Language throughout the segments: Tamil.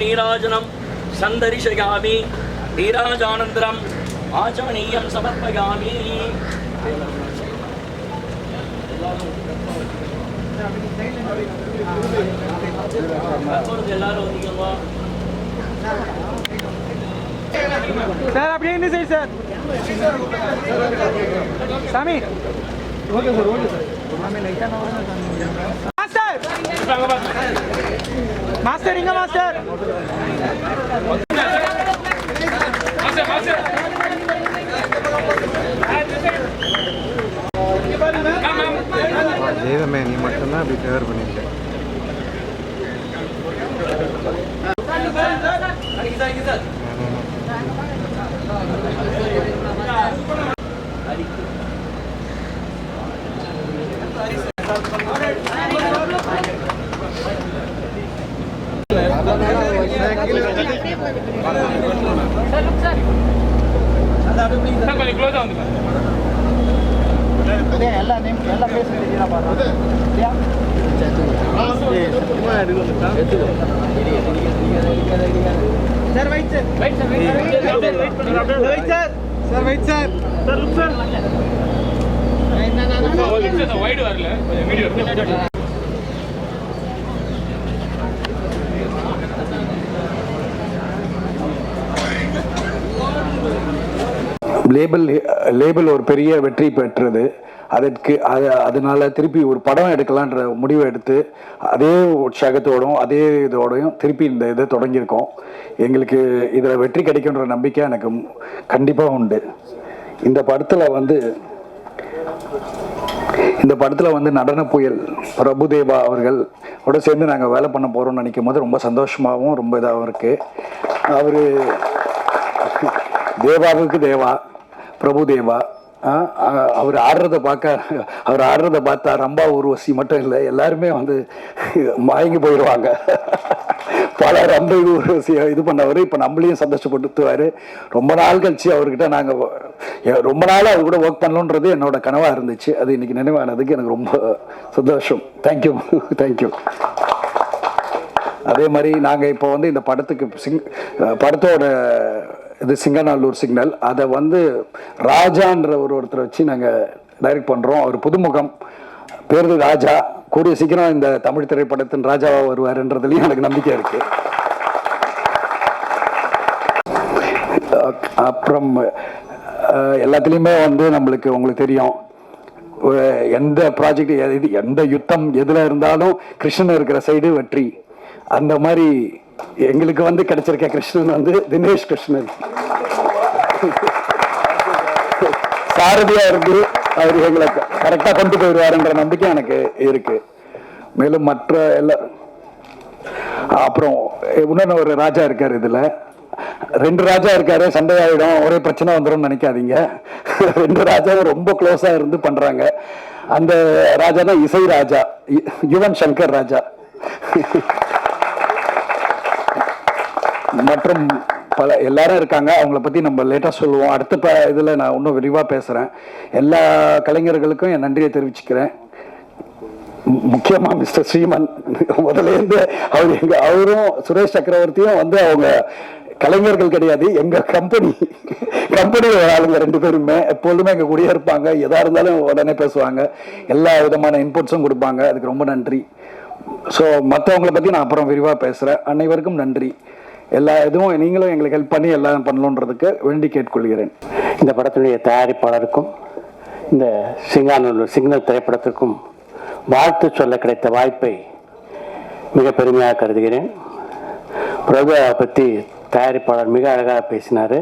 नीराजनं सन्दर्शयामि नीराजानन्तरम् आचमनीयं समर्पयामि सर அப்படியே இந்த சைடு சார் சாமி ஓகே சார் மாமே லைட்டா மாஸ்டர் மாஸ்டர் இங்க மாஸ்டர் தெய்வமே நீ மட்டும்தான் அப்படி கவர் பண்ணிருக்க. லேபிள் ஒரு பெரிய வெற்றி பெற்றது. அதனால திருப்பி ஒரு படம் எடுக்கலான்ற முடிவை எடுத்து அதே உற்சாகத்தோடும் அதே இதோடையும் திருப்பி இந்த இதை தொடங்கியிருக்கோம். எங்களுக்கு இதில் வெற்றி கிடைக்குன்ற நம்பிக்கை எனக்கு கண்டிப்பாக உண்டு. இந்த படத்தில் வந்து நடன புயல் பிரபுதேவா அவர்களோட சேர்ந்து நாங்கள் வேலை பண்ண போகிறோம்னு நினைக்கும் போது ரொம்ப சந்தோஷமாகவும் ரொம்ப இதாகவும் இருக்குது. அவர் தேவாவுக்கு தேவா பிரபுதேவா அவர் ஆடுறதை பார்த்தா ரம்பா ஊர்வசி மட்டும் இல்லை, எல்லாருமே வந்து மயங்கி போயிடுவாங்க. பல ரம்பை ஊர்வசி இது பண்ணவர் இப்போ நம்மளையும் சந்தோஷப்படுத்துவார். ரொம்ப நாள் கழிச்சு அவர்கிட்ட நாங்கள் ரொம்ப நாள் அவர் கூட ஒர்க் பண்ணணுன்றது என்னோட கனவாக இருந்துச்சு. அது இன்னைக்கு நினைவானதுக்கு எனக்கு ரொம்ப சந்தோஷம். Thank you thank you. அதே மாதிரி நாங்கள் இப்போ வந்து இந்த படத்தோட இது சிங்கநல்லூர் சிக்னல் அதை வந்து ராஜான்ற ஒருத்தரை வச்சு நாங்கள் டைரக்ட் பண்ணுறோம். அவர் புதுமுகம், பேர் ராஜா. கூடிய சீக்கிரம் இந்த தமிழ் திரைப்படத்தின் ராஜாவாக வருவாருன்றதுலையும் எனக்கு நம்பிக்கை இருக்குது. அப்புறம் எல்லாத்துலேயுமே வந்து உங்களுக்கு தெரியும், எந்த ப்ராஜெக்ட் எந்த யுத்தம் எதில் இருந்தாலும் கிருஷ்ணன் இருக்கிற சைடு வெற்றி. அந்த மாதிரி எங்களுக்கு வந்து கிடைச்சிருக்க கிருஷ்ணன் வந்து தினேஷ் கிருஷ்ணன் சாரதியா இருந்து அவர் எங்களை கரெக்டாக கொண்டு போயிடுவாருன்ற நம்பிக்கை எனக்கு இருக்கு. மேலும் மற்ற அப்புறம் இன்னொன்று ஒரு ராஜா இருக்காரு, இதுல 2 ராஜா இருக்காரு. சண்டை ஆயிடும், ஒரே பிரச்சனை வந்துடும் நினைக்காதீங்க. 2 ராஜாவும் ரொம்ப க்ளோஸா இருந்து பண்றாங்க. அந்த ராஜா தான் இசை ராஜா, யுவன் சங்கர் ராஜா. மற்றும் எல்லாரும் இருக்காங்க. அவங்கள பற்றி நம்ம லேட்டாக சொல்லுவோம். அடுத்த இதில் நான் இன்னும் விரிவாக பேசுகிறேன். எல்லா கலைஞர்களுக்கும் என் நன்றியை முக்கியமாக மிஸ்டர் ஸ்ரீமன் முதலேருந்து அவரும் சுரேஷ் சக்கரவர்த்தியும் வந்து அவங்க கலைஞர்கள் கிடையாது, எங்கள் கம்பெனி ஆளுங்க 2 பேருமே எப்பொழுதுமே எங்கள் கூடயே இருப்பாங்க. எதாக இருந்தாலும் உடனே பேசுவாங்க, எல்லா விதமான இன்புட்ஸும் கொடுப்பாங்க. அதுக்கு ரொம்ப நன்றி. ஸோ மற்றவங்களை பற்றி நான் அப்புறம் விரிவாக பேசுகிறேன். அனைவருக்கும் நன்றி. எல்லா இதுவும் நீங்களும் எங்களுக்கு ஹெல்ப் பண்ணி எல்லாம் பண்ணணுன்றதுக்கு வேண்டி கேட்டுக்கொள்கிறேன். இந்த படத்துடைய தயாரிப்பாளருக்கும் இந்த சிங்காநல்லூர் சிக்னல் திரைப்படத்திற்கும் வாழ்த்து சொல்ல கிடைத்த வாய்ப்பை மிக பெருமையாக கருதுகிறேன். பிரபுவை பற்றி தயாரிப்பாளர் மிக அழகாக பேசினார்.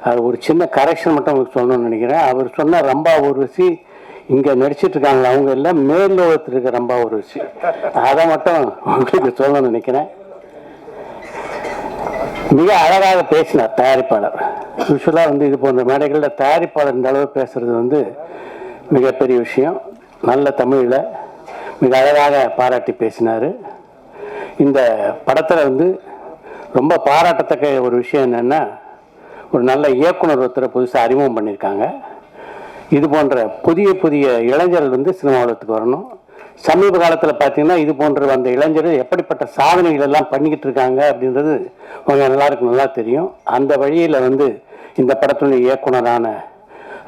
அது ஒரு சின்ன கரெக்ஷன் மட்டும் உங்களுக்கு சொல்லணும்னு நினைக்கிறேன். அவர் சொன்ன ரம்பா ஊர்வசி இங்கே நடிச்சிட்டு இருக்காங்களா, அவங்க எல்லாம் மேல்லோகத்தில் இருக்க ரம்பா ஊர்வசி. அதை மட்டும் உங்களுக்கு சொல்லணும்னு நினைக்கிறேன். மிக அழகாக பேசினார் தயாரிப்பாளர். யூஸ்வலாக வந்து இது போன்ற மேடைகளில் தயாரிப்பாளர் இந்த அளவு பேசுறது வந்து மிகப்பெரிய விஷயம். நல்ல தமிழில் மிக அழகாக பாராட்டி பேசினார். இந்த படத்தில் வந்து ரொம்ப பாராட்டத்தக்க ஒரு விஷயம் என்னென்னா, ஒரு நல்ல இயக்குனர் ஒருத்தரை புதுசாக அறிமுகம் பண்ணியிருக்காங்க. இது போன்ற புதிய இளைஞர்கள் வந்து சினிமா உலகத்துக்கு வரணும். சமீப காலத்தில் பார்த்தீங்கன்னா இது போன்ற அந்த இளைஞர்கள் எப்படிப்பட்ட சாதனைகள் எல்லாம் பண்ணிக்கிட்டு இருக்காங்க அப்படின்றது உங்க எல்லாருக்கும் நல்லா தெரியும். அந்த வழியில் வந்து இந்த படத்துடைய இயக்குனரான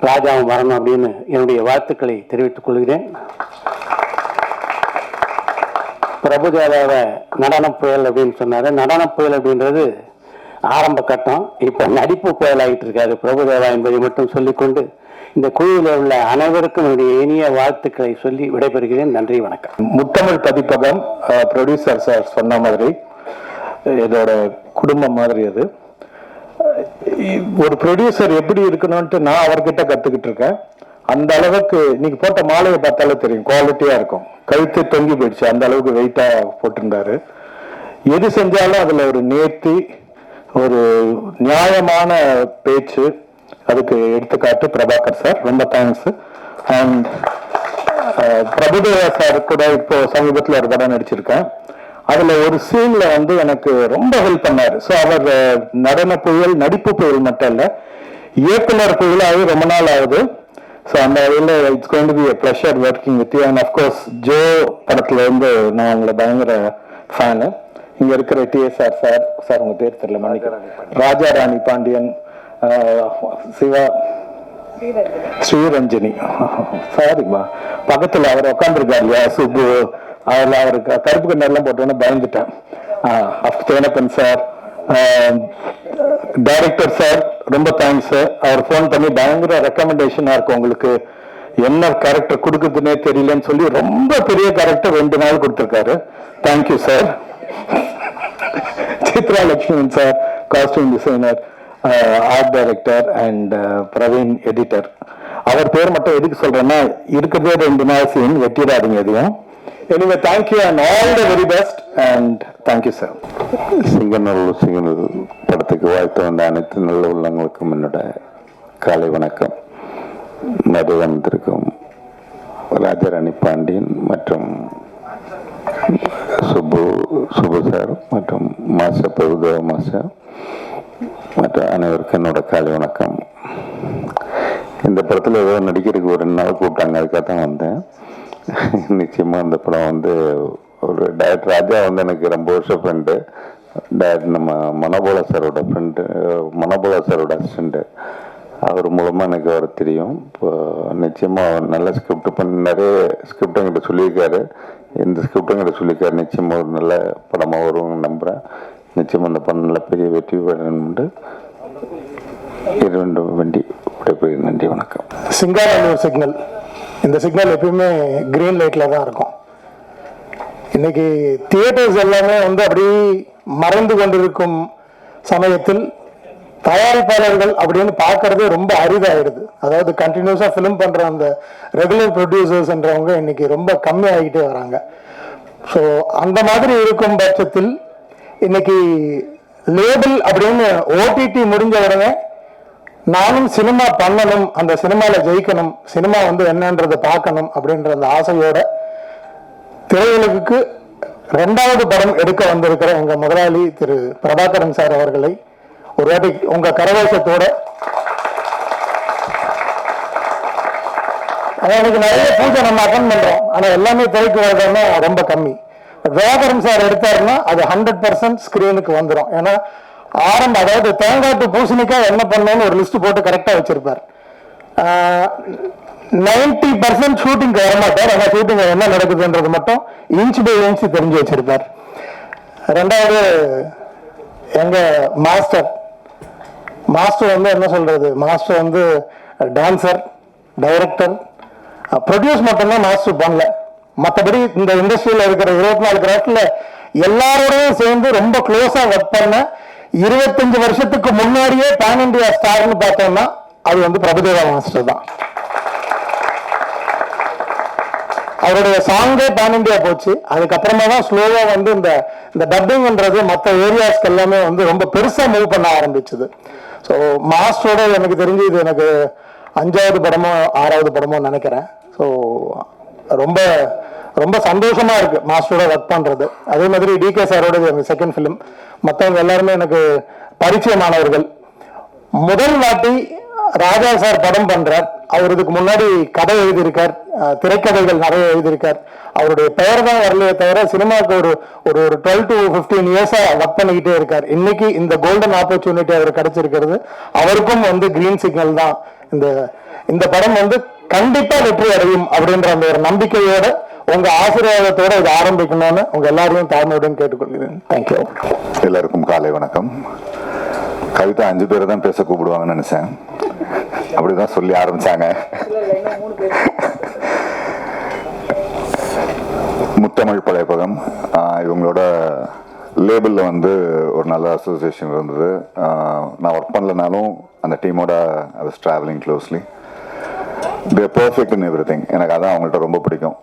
ராஜாவும் வரணும் அப்படின்னு என்னுடைய வாழ்த்துக்களை தெரிவித்துக் கொள்கிறேன். பிரபுதேவாவை நடன புயல் அப்படின்னு சொன்னாரு. நடன புயல் அப்படின்றது ஆரம்ப கட்டம். இப்போ நடிப்பு புயல் ஆகிட்டு இருக்காரு பிரபுதேவா என்பதை மட்டும் சொல்லிக்கொண்டு இந்த குழுவில் உள்ள அனைவருக்கும் என்னுடைய இனிய வாழ்த்துக்களை சொல்லி விடைபெறுகிறேன். நன்றி, வணக்கம். முத்தமிழ் பதிப்பகம் ப்ரொடியூசர் சார் சொன்ன மாதிரி இதோட குடும்பம் மாதிரி அது. ஒரு ப்ரொடியூசர் எப்படி இருக்கணும்ட்டு நான் அவர்கிட்ட கத்துக்கிட்டு இருக்கேன். அந்த அளவுக்கு இன்னைக்கு போட்ட மாலையை பார்த்தாலே தெரியும், குவாலிட்டியா இருக்கும். கழுத்து தொங்கி போயிடுச்சு, அந்த அளவுக்கு வெயிட்டா போட்டிருந்தாரு. எது செஞ்சாலும் அதுல ஒரு நேர்த்தி, ஒரு நியாயமான பேச்சு, அதுக்கு எடுத்துக்காட்டு பிரபாகர் சார். ரொம்ப தேங்க்ஸ். அண்ட் பிரபுதேவா சார் கூட இப்போ சமீபத்தில் ஒரு படம் நடிச்சிருக்கேன். அதுல ஒரு சீன்ல வந்து எனக்கு ரொம்ப ஹெல்ப் பண்ணாரு. ஸோ அவர் நடன புயல், நடிப்பு புயல் மட்டும் இல்ல, இயக்குனர் புயலாகவே ரொம்ப நாள் ஆகுது. ஸோ அந்த வகையில் it's going to be a pleasure working with you. And of course Joe படத்துல இருந்து நான் உங்களை பயங்கர ஃபேனு. இங்க இருக்கிற டிஎஸ்ஆர் சார், சார் உங்க பேர் தெரியல, மன்னிக்கிறேன், ராஜா ராணி பாண்டியன், சிவா, ஸ்ரீரஞ்சனி, சாரிம்மா, பக்கத்துல அவர் உட்காந்துருக்காரு இல்லையா சுப்பு, அதில் அவருக்கு கருப்பு கண்ணெல்லாம் போட்டோன்னு பயந்துட்டேன். தேனப்பன் சார், டைரக்டர் சார் ரொம்ப தேங்க்ஸ். அவர் ஃபோன் பண்ணி பயங்கர ரெக்கமெண்டேஷனா இருக்கும், உங்களுக்கு என்ன கேரக்டர் கொடுக்குறதுன்னே தெரியலன்னு சொல்லி ரொம்ப பெரிய கேரக்டர் 2 நாள் கொடுத்துருக்காரு. Thank you sir. Chitra Lakshmanan sir, costume designer, art director and Praveen editor. அவர் பேர் மட்டும் எதுக்கு சொல்றேன்னா, இருக்கிறதே 2 நாள் சீன், வெட்டிடாதீங்க எதையும். Anyway, thank you and all the very best and thank you sir. Singanallur படத்துக்கு வாழ்த்து வந்த அனைத்து நல்ல உள்ளங்களுக்கும் என்னோட காலை வணக்கம். நடு வந்திருக்கும் ராஜாராணி பாண்டியன் மற்றும் சுபு சார் மற்றும் மாஸ்டர் பிரபுதேவா மாஸ்டர் மற்றும் அனைவருக்கும் என்னோட காலை வணக்கம். இந்த படத்தில் ஏதோ நடிக்கிறதுக்கு ஒரு 2 நாள் கூப்பிட்டாங்க, அதுக்காக தான் வந்தேன். நிச்சயமா அந்த படம் வந்து ஒரு டைரக்டர் ராஜா வந்து எனக்கு ரொம்ப வருஷம் ஃப்ரெண்டு. டைரக்டர் நம்ம மனோபோலா சாரோட ஃப்ரெண்டு, மனோபோலா சாரோட அசிஸ்டண்ட்டு. அவர் மூலமாக எனக்கு அவர் தெரியும். இப்போ நிச்சயமாக அவர் நல்ல ஸ்கிரிப்ட் பண்ணி நிறைய ஸ்கிரிப்ட் என்கிட்ட சொல்லியிருக்காரு. எந்த ஸ்கிரிப்டும் என்கிட்ட சொல்லியிருக்காரு. நிச்சயமாக ஒரு நல்ல படமாக வருவாங்கன்னு நம்புகிறேன். நிச்சயமாக அந்த படம் நல்ல பெரிய வெற்றி பெறணும்னு இரண்டு வண்டி விடைபெறுகிறேன். நன்றி, வணக்கம். சிங்காநல்லூர் சிக்னல், இந்த சிக்னல் எப்பயுமே கிரீன் லைட்ல தான் இருக்கும். இன்னைக்கு தியேட்டர்ஸ் எல்லாமே வந்து அப்படி மறைந்து கொண்டிருக்கும் சமயத்தில் தயாரிப்பாளர்கள் அப்படின்னு பார்க்கறதே ரொம்ப அரிதாயிடுது. அதாவது கண்டினியூஸா ஃபிலிம் பண்ற அந்த ரெகுலர் ப்ரொடியூசர்ஸ்ன்றவங்க இன்னைக்கு ரொம்ப கம்மி ஆகிட்டே வராங்க. ஸோ அந்த மாதிரி இருக்கும் பட்சத்தில் இன்னைக்கு லேபிள் அப்படின்னு ஓடிடி முடிஞ்ச உடனே நானும் சினிமா பண்ணணும், அந்த சினிமாவில் ஜெயிக்கணும், சினிமா வந்து என்னன்றதை பார்க்கணும் அப்படின்ற அந்த ஆசையோட திரையுலகுக்கு 2வது படம் எடுக்க வந்திருக்கிற எங்க முதலாளி திரு பிரபாகரன் சார் அவர்களை ஒரு வாட்டி உங்க கரவேசத்தோட, எனக்கு நிறைய பூஜை நம்ம அட்டன் பண்றோம், ஆனா எல்லாமே திரைக்கு வரதுன்னா ரொம்ப கம்மி. பிரபாகரன் சார் எடுத்தாருன்னா அது 100% ஸ்கிரீனுக்கு வந்துடும். ஏன்னா அதாவது தேங்காய் டு பூசணிக்காய் என்ன பண்ணணும்னு ஒரு லிஸ்ட் போட்டு கரெக்டா வச்சிருப்பார். 90% ஷூட்டிங் வரமாட்டார், ஆனா ஷூட்டிங் என்ன நடக்குதுன்றது மட்டும் இன்ச் பை இன்ச் தெரிஞ்சு வச்சிருப்பார். 2வது எங்க மாஸ்டர் வந்து என்ன சொல்றது, மாஸ்டர் வந்து டான்சர், டைரக்டர், ப்ரொடியூஸ் மட்டும்தான் மாஸ்டர் பண்ணல. மற்றபடி இந்த இண்டஸ்ட்ரியில இருக்கிற 24 கிராஃப்ட்ல எல்லாரோடையும் சேர்ந்து ரொம்ப க்ளோஸா ஒர்க் பண்ண 25 வருஷத்துக்கு முன்னாடியே பேன் இண்டியா ஸ்டார்னு பார்த்தோம்னா அது வந்து பிரபுதேவா மாஸ்டர் தான். அவருடைய சாங்கே பேன் இண்டியா போச்சு. அதுக்கப்புறமா தான் ஸ்லோவா வந்து இந்த டப்பிங்ன்றது மற்ற ஏரியாஸ்க்கு எல்லாமே வந்து ரொம்ப பெருசா மூவ் பண்ண ஆரம்பிச்சது. ஸோ மாஸ்டரோட எனக்கு தெரிஞ்சு இது எனக்கு 5வது படமோ 6வது படமோ நினைக்கிறேன். ஸோ ரொம்ப ரொம்ப சந்தோஷமா இருக்கு மாஸ்டரோட ஒர்க் பண்றது. அதே மாதிரி டிகே சாரோட செகண்ட் ஃபிலிம். மற்றவங்க எல்லாருமே எனக்கு பரிச்சயமானவர்கள். முதல் வாட்டி ராஜா சார் படம் பண்றார். அவர் இதுக்கு முன்னாடி கதை எழுதியிருக்கார், திரைக்கதைகள் நிறைய எழுதியிருக்கார். அவருடைய பெயர் தான் வரலையே தவிர சினிமாவுக்கு ஒரு ஒரு 12 to 15 இயர்ஸா ஒர்க் பண்ணிக்கிட்டே இருக்கார். இன்னைக்கு இந்த கோல்டன் ஆப்பர்ச்சுனிட்டி அவர் கிடைச்சிருக்கிறது. அவருக்கும் வந்து கிரீன் சிக்னல் தான். இந்த படம் வந்து கண்டிப்பா வெற்றி அடையும் அப்படின்ற அந்த ஒரு நம்பிக்கையோட உங்க ஆசீர்வாதத்தோட இது ஆரம்பிக்கணும்னு உங்க எல்லாரையும் தாழ்மையுடன் கேட்டுக்கொள்கிறேன். தேங்க்யூ. எல்லாருக்கும் காலை வணக்கம். கவிதா 5 பேரை தான் பேச கூப்பிடுவாங்கன்னு நினைச்சேன். அப்படிதான் சொல்லி ஆரம்பிச்சாங்க. முத்தமிழ் படைப்பகம் இவங்களோட லேபிளில் வந்து ஒரு நல்ல அசோசியேஷன் இருந்தது. நான் ஒர்க் பண்ணலனாலும் அந்த டீமோட I was travelling closely. They perfect in every thing. எனக்கு அதான் அவங்கள்ட்ட ரொம்ப பிடிக்கும்.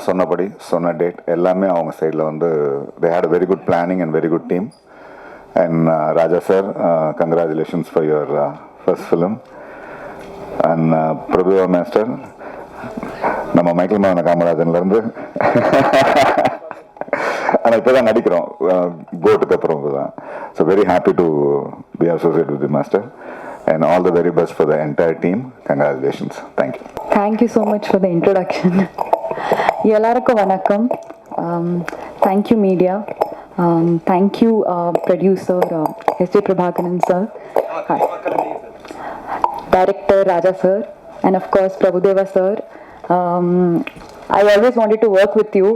சொன்னபடி சொன்ன டேட் எல்லாமே அவங்க சைடில் வந்து they had a very good planning and very good team. And Raja sir, congratulations for your first film. And Prabhudeva master, நம்ம மைக்கேல் மோகன காமராஜன்லேருந்து ஆனால் இப்போ தான் நடிக்கிறோம் கோட்டுக்கு அப்புறம் தான். So very happy to be associate with the master and all the very best for the entire team. Congratulations. Thank you. Thank you so much for the introduction. எல்லாருக்கும் வணக்கம். Thank you media. Thank you producer S.J. Prabhakaran sir. Hi. Director Raja sir and of course Prabhudeva sir. I always wanted to work with you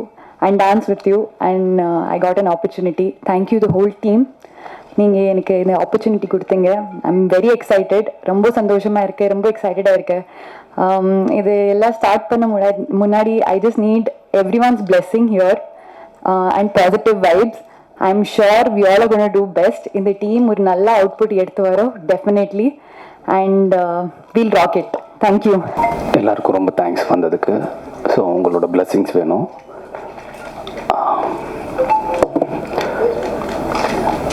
and dance with you and I got an opportunity. Thank you the whole team. நீங்கள் எனக்கு இந்த ஆப்பர்ச்சுனிட்டி கொடுத்தீங்க. I'm very excited. ரொம்ப சந்தோஷமாக இருக்கேன், ரொம்ப எக்ஸைட்டடாக இருக்கேன். இது எல்லாம் ஸ்டார்ட் பண்ண முன்னாடி I just need everyone's blessing here and positive vibes. I am sure we all are gonna do best. இந்த டீம் ஒரு நல்ல அவுட்புட் எடுத்து வரோம் definitely and we'll rock it. Thank you. எல்லாருக்கும் ரொம்ப தேங்க்ஸ் வந்ததுக்கு. ஸோ உங்களோட பிளெஸ்ஸிங்ஸ் வேணும்.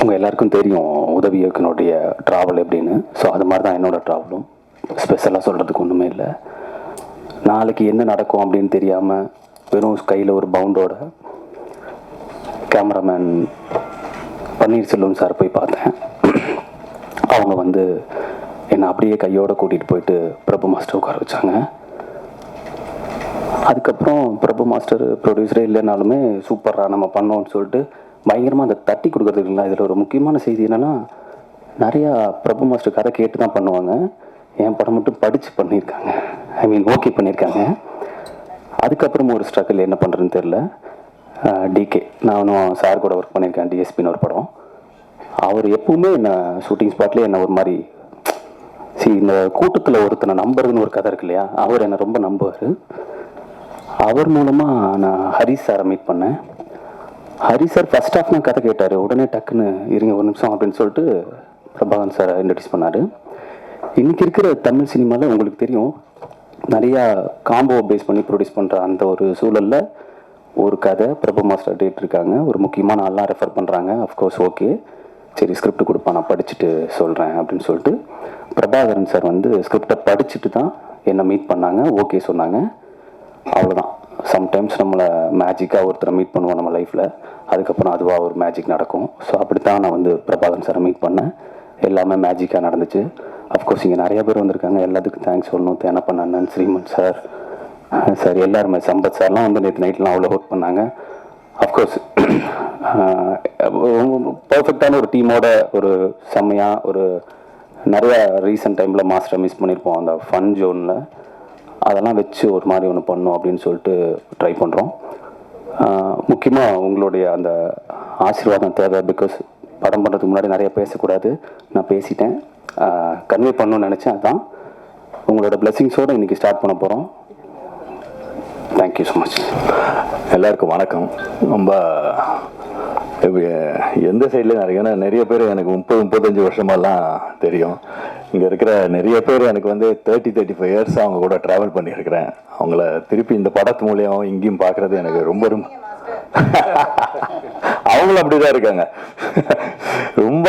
உங்கள் எல்லாருக்கும் தெரியும் உதவி இயக்குனுடைய ட்ராவல் எப்படின்னு. ஸோ அது மாதிரி தான் என்னோடய ட்ராவலும். ஸ்பெஷலாக சொல்கிறதுக்கு ஒன்றுமே இல்லை. நாளைக்கு என்ன நடக்கும் அப்படின்னு தெரியாமல் வெறும் கையில் ஒரு பவுண்டோட கேமராமேன் பன்னீர்செல்வம் சார் போய் பார்த்தேன். அவங்க வந்து என்னை அப்படியே கையோடு கூட்டிகிட்டு போயிட்டு பிரபு மாஸ்டர் உட்கார வச்சாங்க. அதுக்கப்புறம் பிரபு மாஸ்டர் ப்ரொடியூசரே இல்லைனாலுமே சூப்பராக நம்ம பண்ணோன்னு சொல்லிட்டு பயங்கரமாக அந்த தட்டி கொடுக்குறதுக்கு இல்லை. இதில் ஒரு முக்கியமான செய்தி என்னென்னா, நிறையா பிரபு மாஸ்டர் கதை கேட்டு தான் பண்ணுவாங்க. என் படம் மட்டும் படித்து பண்ணியிருக்காங்க. ஐ மீன் ஓகே பண்ணியிருக்காங்க. அதுக்கப்புறம் ஒரு ஸ்ட்ரகிள் என்ன பண்ணுறதுன்னு தெரில. டிகே நானும் சார் கூட ஒர்க் பண்ணியிருக்கேன். டிஎஸ்பின்னு ஒரு படம். அவர் எப்பவுமே என்னை ஷூட்டிங் ஸ்பாட்லேயே என்னை ஒரு மாதிரி இந்த கூட்டத்தில் ஒருத்தனை நம்புறதுன்னு ஒரு கதை இருக்கு இல்லையா, அவர் என்னை ரொம்ப நம்புவார். அவர் மூலமாக நான் ஹரிஷ் சாரை மீட் பண்ணேன். ஹரிஷ் சார் ஃபர்ஸ்ட் ஆஃப் நான் கதை கேட்டார். உடனே டக்குன்னு இருங்க ஒரு நிமிஷம் அப்படின்னு சொல்லிட்டு பிரபாகரன் சாரை இன்ட்ரடியூஸ் பண்ணார். இன்றைக்கி இருக்கிற தமிழ் சினிமாவில் உங்களுக்கு தெரியும் நிறையா காம்போ பேஸ் பண்ணி ப்ரொடியூஸ் பண்ணுற அந்த ஒரு சூழலில் ஒரு கதை பிரபு மாஸ்டர் டேட் இருக்காங்க. ஒரு முக்கியமான ஆள்லாம் ரெஃபர் பண்ணுறாங்க. அஃப்கோர்ஸ் ஓகே, சரி ஸ்கிரிப்ட் கொடுப்பா, நான் படிச்சுட்டு சொல்கிறேன் அப்படின்னு சொல்லிட்டு பிரபாகரன் சார் வந்து ஸ்கிரிப்டை படிச்சுட்டு தான் என்னை மீட் பண்ணாங்க. ஓகே சொன்னாங்க. அவ்வளோதான். சம்டைம்ஸ் நம்மளை மேஜிக்காக ஒருத்தரை மீட் பண்ணுவோம் நம்ம லைஃப்பில். அதுக்கப்புறம் அதுவாக ஒரு மேஜிக் நடக்கும். ஸோ அப்படித்தான் நான் வந்து பிரபாகரன் சாரை மீட் பண்ணேன். எல்லாமே மேஜிக்காக நடந்துச்சு. அஃப்கோர்ஸ் இங்கே நிறைய பேர் வந்திருக்காங்க. எல்லாத்துக்கும் தேங்க்ஸ் சொல்லணும். தேனப்பன் அண்ணன், ஸ்ரீமன் சார், சார் எல்லாருமே, சம்பத் சார்லாம் வந்து நேற்று நைட்லாம் அவ்வளோ ஒர்க் பண்ணாங்க. அஃப்கோர்ஸ் பர்ஃபெக்டான ஒரு டீமோட ஒரு செம்மையாக ஒரு நிறையா ரீசன்ட் டைமில் மாஸ்டர் மிஸ் பண்ணியிருப்போம் அந்த ஃபன் ஜோனில். அதெல்லாம் வச்சு ஒரு மாதிரி ஒன்று பண்ணோம் அப்படின்னு சொல்லிட்டு ட்ரை பண்ணுறோம். முக்கியமாக உங்களுடைய அந்த ஆசீர்வாதம் தேவை. பிகாஸ் படம் பண்ணுறதுக்கு முன்னாடி நிறைய பேசக்கூடாது, நான் பேசிட்டேன். கன்வே பண்ணணும்னு நினச்சேன். அதுதான் உங்களோட பிளெஸிங்ஸோடு இன்றைக்கி ஸ்டார்ட் பண்ண போகிறோம். Thank you so much. எல்லாருக்கும் வணக்கம். ரொம்ப எந்த சைட்லேயும் நிறைய பேர் எனக்கு 30-35 வருஷமாலாம் தெரியும். இங்கே இருக்கிற நிறைய பேர் எனக்கு வந்து 30-35 இயர்ஸ் அவங்க கூட ட்ராவல் பண்ணியிருக்கிறேன். அவங்கள திருப்பி இந்த படத்து மூலியம் இங்கேயும் பார்க்குறது எனக்கு ரொம்ப அவங்களும் அப்படிதான் இருக்காங்க. ரொம்ப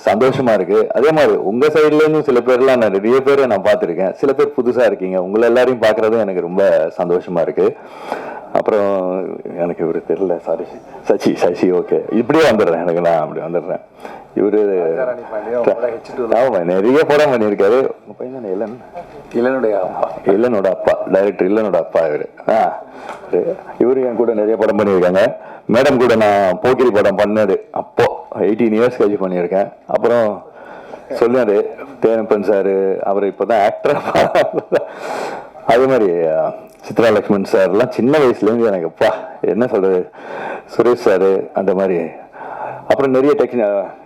சந்தோஷமா இருக்கு. அதே மாதிரி உங்க சைட்லேருந்து சில பேர்லாம் நிறைய பேரை நான் பார்த்துருக்கேன். சில பேர் புதுசாக இருக்கீங்க. உங்களை எல்லாரையும் பார்க்குறதும் எனக்கு ரொம்ப சந்தோஷமா இருக்கு. அப்புறம் எனக்கு இவர் தெரியல, சாரி, சசி ஓகே, இப்படியே வந்துடுறேன், எனக்கு நான் அப்படி வந்துடுறேன். இவரு நிறைய படம் பண்ணியிருக்காரு. உங்க பையன் தானே இல்லனோட அப்பா, டைரக்டர் இல்லனோட அப்பா இவரு. இவரு என் கூட நிறைய படம் பண்ணியிருக்காங்க. மேடம் கூட நான் போக்கிரி படம் பண்ணது அப்போ 18 இயர்ஸ் கழிச்சு பண்ணியிருக்கேன். அப்புறம் சொன்னாரு தேனப்பன் சார், அவர் இப்போதான் ஆக்டரா. அதே மாதிரி சித்ரா லக்ஷ்மண் சார்லாம் சின்ன வயசுலேருந்து எனக்கு அப்பா என்ன சொல்றது, சுரேஷ் சார் அந்த மாதிரி. அப்புறம் நிறைய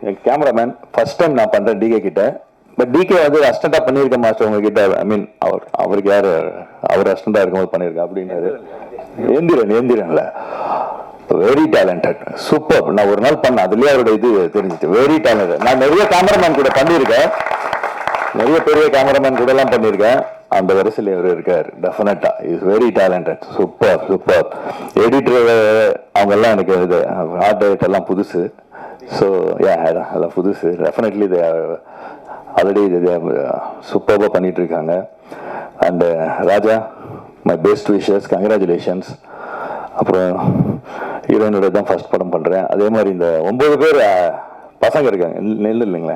என் கேமராமேன் ஃபர்ஸ்ட் டைம் நான் பண்ணுறேன் டிகே கிட்ட. பட் டிகே வந்து அசிஸ்டண்டாக பண்ணியிருக்கேன் மாஸ்டர் உங்ககிட்ட. ஐ மீன் அவருக்கு யார், அவர் அசிஸ்டண்டாக இருக்கும்போது பண்ணியிருக்கேன் அப்படின்னாரு. ஏந்திரன்ல வெரி டேலண்டட், சூப்பர். நான் ஒரு நாள் பண்ணேன், அதுலேயே அவரோட இது தெரிஞ்சிச்சு, வெரி டேலண்டட். நான் நிறைய கேமராமேன் கூட பண்ணியிருக்கேன், நிறைய பெரிய கேமராமேன் கூட எல்லாம் பண்ணியிருக்கேன். அந்த வரிசையில் இவர் இருக்கார், டெஃபினட்டா is very talented, super. Editor அவங்க எல்லாம் எனக்கு இது ஆர்ட் டைரக்டர் எல்லாம் புதுசு. ஸோ எல்லாம் புதுசு. டெஃபினெட்லி இது ஆல்ரெடி இது சூப்பராக பண்ணிட்டு இருக்காங்க. And Raja, my best wishes, congratulations. அப்புறம் ஹீரோயினோட தான் ஃபர்ஸ்ட் படம் பண்ணுறேன். அதே மாதிரி இந்த 9 பேர் பசங்க இருக்காங்க, நெல் இல்லைங்களா,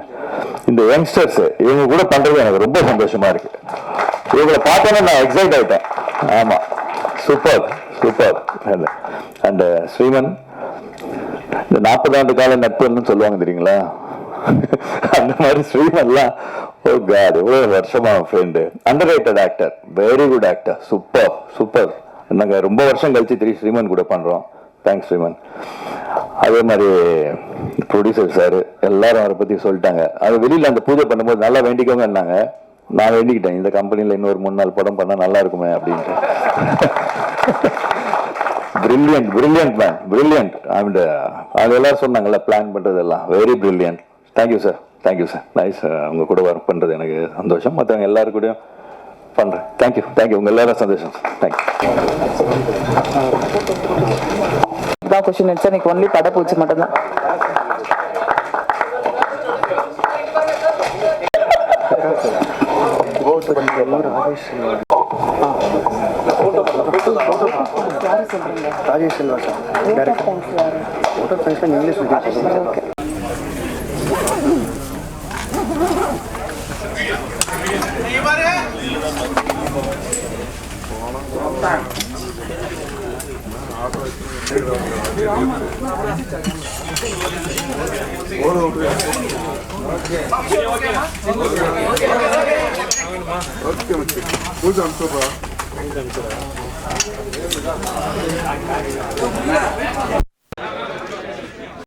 இந்த யங்ஸ்டர்ஸ் இவங்க கூட பண்ணுறது எனக்கு ரொம்ப சந்தோஷமா இருக்கு. இவங்களை பார்த்தோன்னா நான் எக்ஸைட் ஆகிட்டேன். ஆமாம், சூப்பர். அண்ட் ஸ்ரீமன், இந்த 40 ஆண்டு கால நட்புன்னு சொல்லுவாங்க தெரியுங்களா, அந்த மாதிரி ஸ்ரீமன்லாம் ஓ காட் எவ்வளோ வருஷமா friend. Under rated actor, very good actor, super. நாங்கள் ரொம்ப வருஷம் கழிச்சு ஸ்ரீமன் கூட பண்ணுறோம். தேங்க்ஸ் ஸ்ரீமன். அதே மாதிரி ப்ரொடியூசர் சார் எல்லாரும் அவரை பற்றி சொல்லிட்டாங்க. அது வெளியில் அந்த பூஜை பண்ணும்போது நல்லா வேண்டிக்கோங்கன்னாங்க. நான் வேண்டிக்கிட்டேன், இந்த கம்பெனியில் இன்னொரு 3 நாள் படம் பண்ணால் நல்லா இருக்குமே அப்படின்ட்டு. Brilliant man, brilliant. அண்ட் அது எல்லாரும் சொன்னாங்கல்ல பிளான் பண்ணுறதெல்லாம் very brilliant. Thank you sir nice. அவங்க கூட ஒர்க் பண்ணுறது எனக்கு சந்தோஷம். மற்றவங்க எல்லாரும் கூடயும் பண்ணுறேன். தேங்க்யூ உங்கள் எல்லாரும் சந்தோஷம். தேங்க்யூ. கொஸ்டின் இட்ஸ் எனக்கு ஒன்லி படப்பூச்சி மட்டும்தான். Rajesh Selva sir, English okay